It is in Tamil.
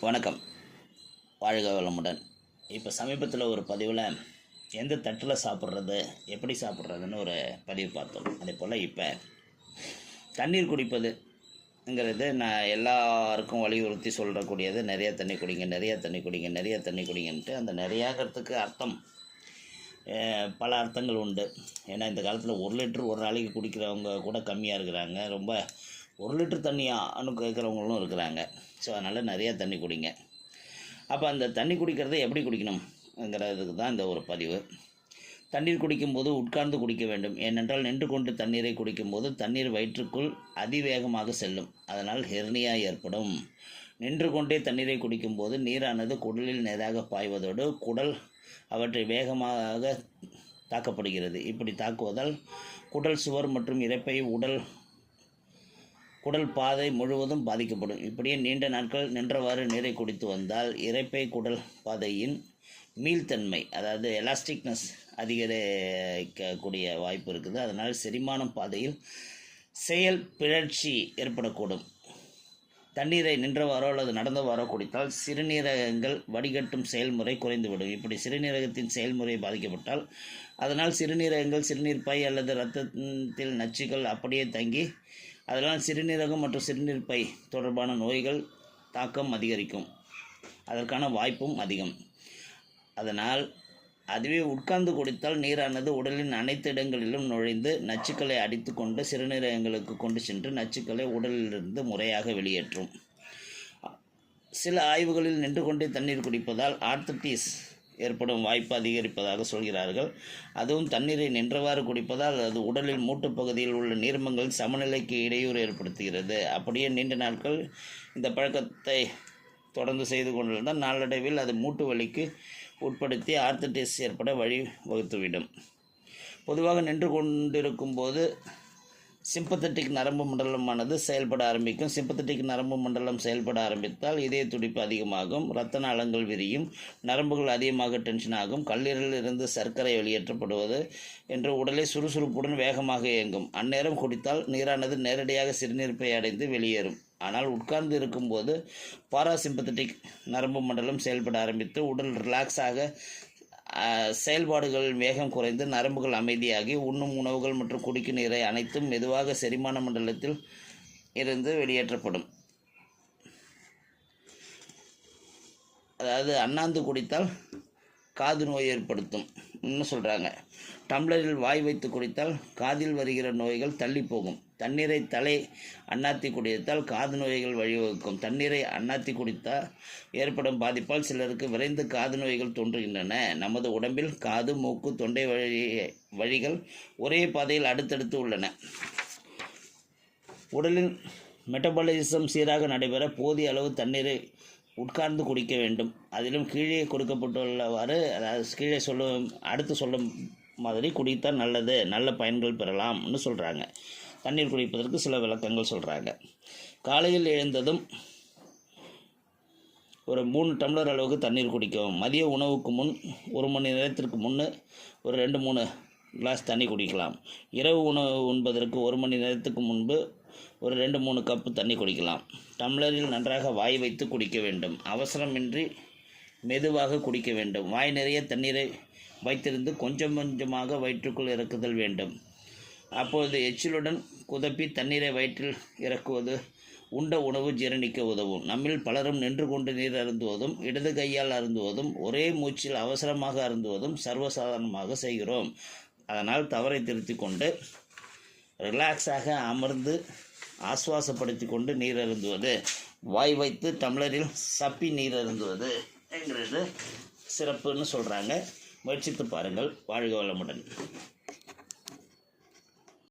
வணக்கம். வாழ்க வளமுடன். இப்போ சமீபத்தில் ஒரு பதிவில் எந்த தட்டில் சாப்பிட்றது, எப்படி சாப்பிட்றதுன்னு ஒரு பதிவு பார்த்தோம். அதே போல் இப்போ தண்ணீர் குடிப்பதுங்கிறது நான் எல்லாருக்கும் வலியுறுத்தி சொல்லக்கூடியது. நிறையா தண்ணி குடிங்க, நிறையா தண்ணி குடிங்க, நிறையா தண்ணி குடிங்கன்ட்டு. அந்த நிறையாகிறதுக்கு அர்த்தம் பல அர்த்தங்கள் உண்டு. ஏன்னா இந்த காலத்தில் 1 லிட்டர் ஒரு நாளைக்கு குடிக்கிறவங்க கூட கம்மியாக இருக்கிறாங்க. ரொம்ப 1 லிட்டர் தண்ணியான்னு கேட்குறவங்களும் இருக்கிறாங்க. ஸோ அதனால் நிறையா தண்ணி குடிங்க. அப்போ அந்த தண்ணி குடிக்கிறத எப்படி குடிக்கணுங்கிறதுக்கு தான் இந்த ஒரு பதிவு. தண்ணீர் குடிக்கும்போது உட்கார்ந்து குடிக்க வேண்டும். ஏனென்றால் நின்று கொண்டு தண்ணீரை குடிக்கும்போது தண்ணீர் வயிற்றுக்குள் அதிவேகமாக செல்லும். அதனால் ஹெர்னியா ஏற்படும். நின்று கொண்டே தண்ணீரை குடிக்கும்போது நீரானது குடலில் நேராக பாய்வதோடு குடல் அவற்றை வேகமாக தாக்கப்படுகிறது. இப்படி தாக்குவதால் குடல் சுவர் மற்றும் இரைப்பை குடல் பாதை முழுவதும் பாதிக்கப்படும். இப்படியே நீண்ட நாட்கள் நின்றவாறு நீரை குடித்து வந்தால் இரைப்பை குடல் பாதையின் மீள்தன்மை, அதாவது எலாஸ்டிக்னஸ் அதிகரிக்கக்கூடிய வாய்ப்பு இருக்குது. அதனால் செரிமானம் பாதையில் செயல் பிழற்சி ஏற்படக்கூடும். தண்ணீரை நின்றவாறோ அல்லது நடந்தவாறோ குடித்தால் சிறுநீரகங்கள் வடிகட்டும் செயல்முறை குறைந்துவிடும். இப்படி சிறுநீரகத்தின் செயல்முறை பாதிக்கப்பட்டால் அதனால் சிறுநீரகங்கள், சிறுநீர் பை அல்லது இரத்தத்தில் நச்சுகள் அப்படியே தங்கி அதனால் சிறுநீரகம் மற்றும் சிறுநீர் பை தொடர்பான நோய்கள் தாக்கம் அதிகரிக்கும். அதற்கான வாய்ப்பும் அதிகம். அதனால் அதுவே உட்கார்ந்து குடித்தால் நீரானது உடலின் அனைத்து இடங்களிலும் நுழைந்து நச்சுக்களை அடித்து கொண்டு சிறுநீரகங்களுக்கு கொண்டு சென்று நச்சுக்களை உடலிலிருந்து முறையாக வெளியேற்றும். சில ஆய்வுகளில் நின்று கொண்டே தண்ணீர் குடிப்பதால் ஆர்த்தடிஸ் ஏற்படும் வாய்ப்பு அதிகரிப்பதாக சொல்கிறார்கள். அதுவும் தண்ணீரை நின்றவாறு குடிப்பதால் அது உடலில் மூட்டு பகுதியில் உள்ள நீர்மங்கள் சமநிலைக்கு இடையூறு ஏற்படுத்துகிறது. அப்படியே நீண்ட நாட்கள் இந்த பழக்கத்தை தொடர்ந்து செய்து கொண்டிருந்தால் நாளடைவில் அது மூட்டு வலிக்கு உட்படுத்தி ஆர்த்தடிஸ் ஏற்பட வழி வகுத்துவிடும். பொதுவாக நின்று கொண்டிருக்கும் போது சிம்பத்தட்டிக் நரம்பு மண்டலமானது செயல்பட ஆரம்பிக்கும். சிம்பத்தட்டிக் நரம்பு மண்டலம் செயல்பட ஆரம்பித்தால் இதய துடிப்பு அதிகமாகும், இரத்த நாளங்கள் விரியும், நரம்புகள் அதிகமாக டென்ஷன் ஆகும், கல்லீரலில் இருந்து சர்க்கரை வெளியேற்றப்படுவது என்று உடலை சுறுசுறுப்புடன் வேகமாக இயங்கும். அந்நேரம் குடித்தால் நீரானது நேரடியாக சிறுநீர்ப்பை அடைந்து வெளியேறும். ஆனால் உட்கார்ந்து இருக்கும்போது பாராசிம்பத்தட்டிக் நரம்பு மண்டலம் செயல்பட ஆரம்பித்து உடல் ரிலாக்ஸாக செயல்பாடுகள் வேகம் குறைந்து நரம்புகள் அமைதியாகி உண்ணும் உணவுகள் மற்றும் குடிக்கும் நீரை அனைத்தும் மெதுவாக செரிமான மண்டலத்தில் இருந்து வெளியேற்றப்படும். அதாவது அண்ணாந்து குடித்தால் காது நோய் ஏற்படுத்தும் சொல்கிறாங்க. டம்ளரில் வாய் வைத்து குடித்தால் காதில் வருகிற நோய்கள் தள்ளி போகும். தண்ணீரை தலை அண்ணாத்தி குடித்தால் காது நோய்கள் வழிவகுக்கும். தண்ணீரை அண்ணாத்தி குடித்தால் ஏற்படும் பாதிப்பால் சிலருக்கு விரைந்து காது நோய்கள் தோன்றுகின்றன. நமது உடம்பில் காது, மூக்கு, தொண்டை வழிகள் ஒரே பாதையில் அடுத்தடுத்து உள்ளன. உடலின் மெட்டபாலிசம் சீராக நடைபெற போதிய அளவு தண்ணீரை உட்கார்ந்து குடிக்க வேண்டும். அதிலும் கீழே கொடுக்கப்பட்டுள்ளவாறு, அதாவது கீழே அடுத்து சொல்லும் மாதிரி குடித்தால் நல்லது, நல்ல பயன்கள் பெறலாம்னு சொல்கிறாங்க. தண்ணீர் குடிப்பதற்கு சில விளக்கங்கள் சொல்கிறாங்க. காலையில் எழுந்ததும் ஒரு 3 டம்ளர் அளவுக்கு தண்ணீர் குடிக்கவும். மதிய உணவுக்கு முன் 1 மணி நேரத்திற்கு முன்னே ஒரு 2-3 கிளாஸ் தண்ணி குடிக்கலாம். இரவு உணவு உண்பதற்கு 1 மணி நேரத்துக்கு முன்பு ஒரு 2-3 கப்பு தண்ணி குடிக்கலாம். டம்ளரில் நன்றாக வாய் வைத்து குடிக்க வேண்டும். அவசரமின்றி மெதுவாக குடிக்க வேண்டும். வாய் நிறைய தண்ணீரை வைத்திருந்து கொஞ்சம் கொஞ்சமாக வயிற்றுக்குள் இறக்குதல் வேண்டும். அப்பொழுது எச்சிலுடன் குதப்பி தண்ணீரை வயிற்றில் இறக்குவது உண்ட உணவு ஜீரணிக்க உதவும். நம்மில் பலரும் நின்று கொண்டு நீர் அருந்துவதும் இடது கையால் அருந்துவதும் ஒரே மூச்சில் அவசரமாக அருந்துவதும் சர்வசாதாரணமாக செய்கிறோம். அதனால் தவறை திருத்தி கொண்டு ரிலாக்ஸாக அமர்ந்து ஆஸ்வாசப்படுத்தி கொண்டு நீர் அருந்துவது, வாய் வைத்து டம்ளரில் சப்பி நீர் அருந்துவது என்கிறது சிறப்புன்னு சொல்கிறாங்க. முயற்சித்து பாருங்கள். வாழ்க வளமுடன்.